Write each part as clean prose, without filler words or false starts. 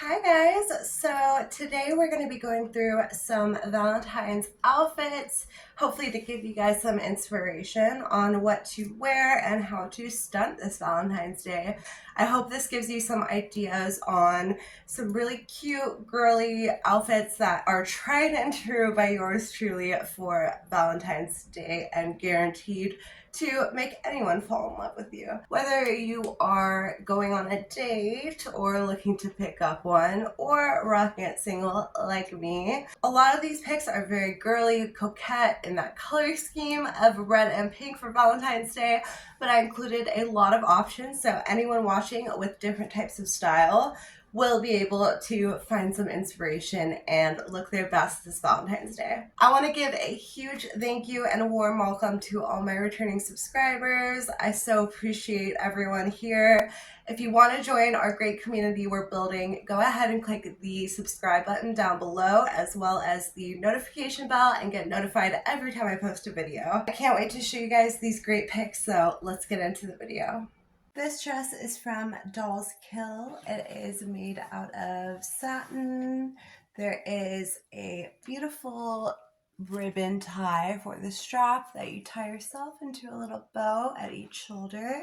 Hi guys, so today we're going to be going through some Valentine's outfits, hopefully to give you guys some inspiration on what to wear and how to stunt this Valentine's Day. I hope this gives you some ideas on some really cute girly outfits that are tried and true by yours truly for Valentine's Day and guaranteed to make anyone fall in love with you. Whether you are going on a date or looking to pick up one or rocking it single like me, a lot of these picks are very girly, coquette in that color scheme of red and pink for Valentine's Day, but I included a lot of options so anyone watching with different types of style will be able to find some inspiration and look their best this Valentine's Day. I want to give a huge thank you and a warm welcome to all my returning subscribers. I so appreciate everyone here. If you want to join our great community we're building, go ahead and click the subscribe button down below as well as the notification bell and get notified every time I post a video. I can't wait to show you guys these great pics, so let's get into the video. This dress is from Dolls Kill. It is made out of satin. There is a beautiful ribbon tie for the strap that you tie yourself into a little bow at each shoulder.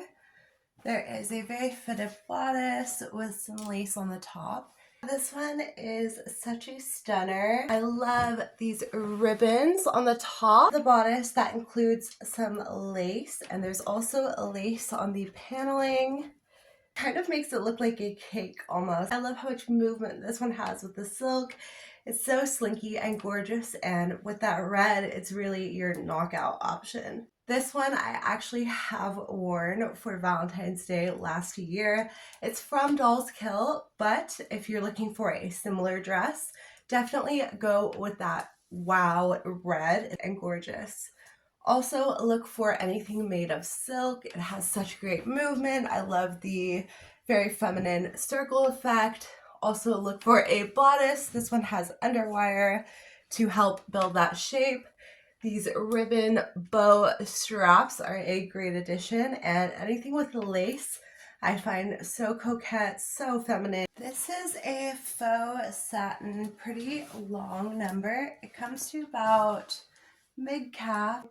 There is a very fitted bodice with some lace on the top. This one is such a stunner. I love these ribbons on the top. The bodice that includes some lace, and there's also a lace on the paneling. Kind of makes it look like a cake almost. I love how much movement this one has with the silk. It's so slinky and gorgeous, and with that red, it's really your knockout option. This one I actually have worn for Valentine's Day last year. It's from Dolls Kill, but if you're looking for a similar dress, definitely go with that wow red and gorgeous. Also look for anything made of silk. It has such great movement. I love the very feminine circle effect. Also look for a bodice. This one has underwire to help build that shape. These ribbon bow straps are a great addition, and anything with lace I find so coquette, so feminine. This is a faux satin, pretty long number. It comes to about mid-calf.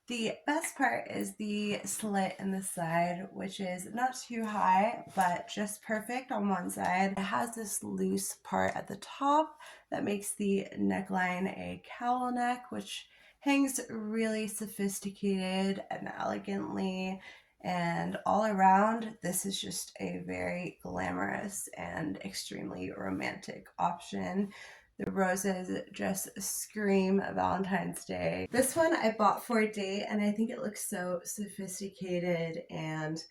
The best part is the slit in the side, which is not too high, but just perfect on one side. It has this loose part at the top that makes the neckline a cowl neck, which hangs really sophisticated and elegantly, and all around this is just a very glamorous and extremely romantic option. The roses just scream Valentine's Day. This one I bought for a date and I think it looks so sophisticated, and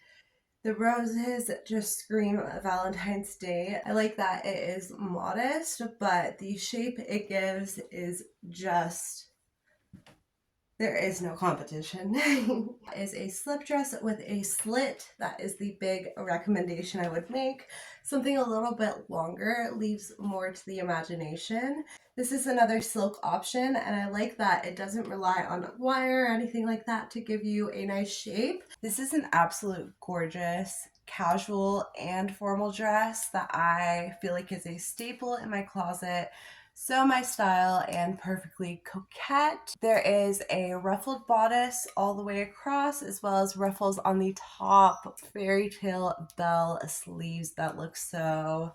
the roses just scream Valentine's Day. I like that it is modest, but the shape it gives is just, there is no competition. Is a slip dress with a slit. That is the big recommendation I would make. Something a little bit longer leaves more to the imagination. This is another silk option, and I like that it doesn't rely on wire or anything like that to give you a nice shape. This is an absolute gorgeous casual and formal dress that I feel like is a staple in my closet. So my style and perfectly coquette. There is a ruffled bodice all the way across, as well as ruffles on the top. Fairy tale bell sleeves that look so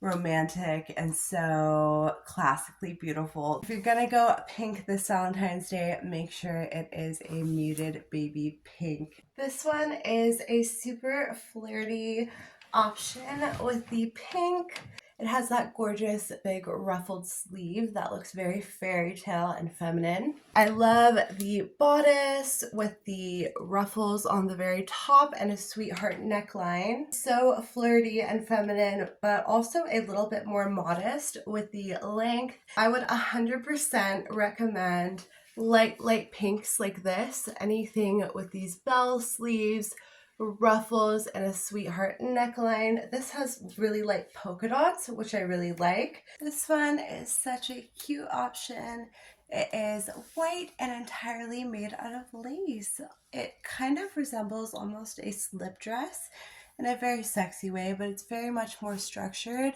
romantic and so classically beautiful. If you're gonna go pink this Valentine's Day, make sure it is a muted baby pink. This one is a super flirty option with the pink. It has that gorgeous big ruffled sleeve that looks very fairy tale and feminine. I love the bodice with the ruffles on the very top and a sweetheart neckline. So flirty and feminine, but also a little bit more modest with the length. I would 100% recommend light pinks like this. Anything with these bell sleeves, ruffles, and a sweetheart neckline. This has really light polka dots, which I really like. This one is such a cute option. It is white and entirely made out of lace. It kind of resembles almost a slip dress, in a very sexy way, but it's very much more structured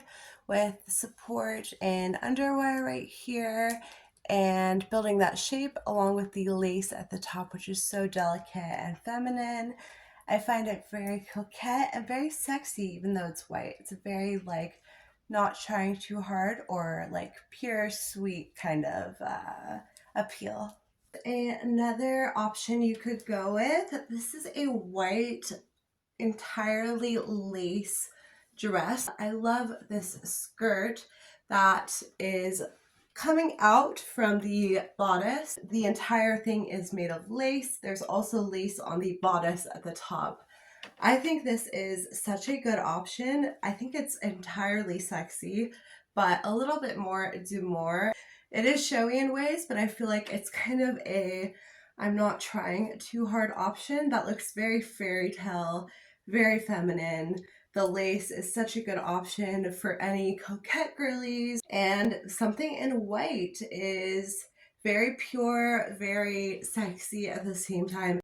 with support and underwire right here and building that shape along with the lace at the top, which is so delicate and feminine. I find it very coquette and very sexy, even though it's white. It's a very like not trying too hard or like pure sweet kind of appeal. Another option you could go with, this is a white entirely lace dress. I love this skirt that is coming out from the bodice. The entire thing is made of lace. There's also lace on the bodice at the top. I think this is such a good option. I think it's entirely sexy, but a little bit more do more. It is showy in ways, but I feel like it's kind of a I'm not trying too hard option that looks very fairy tale, very feminine. The lace is such a good option for any coquette girlies, and something in white is very pure, very sexy at the same time.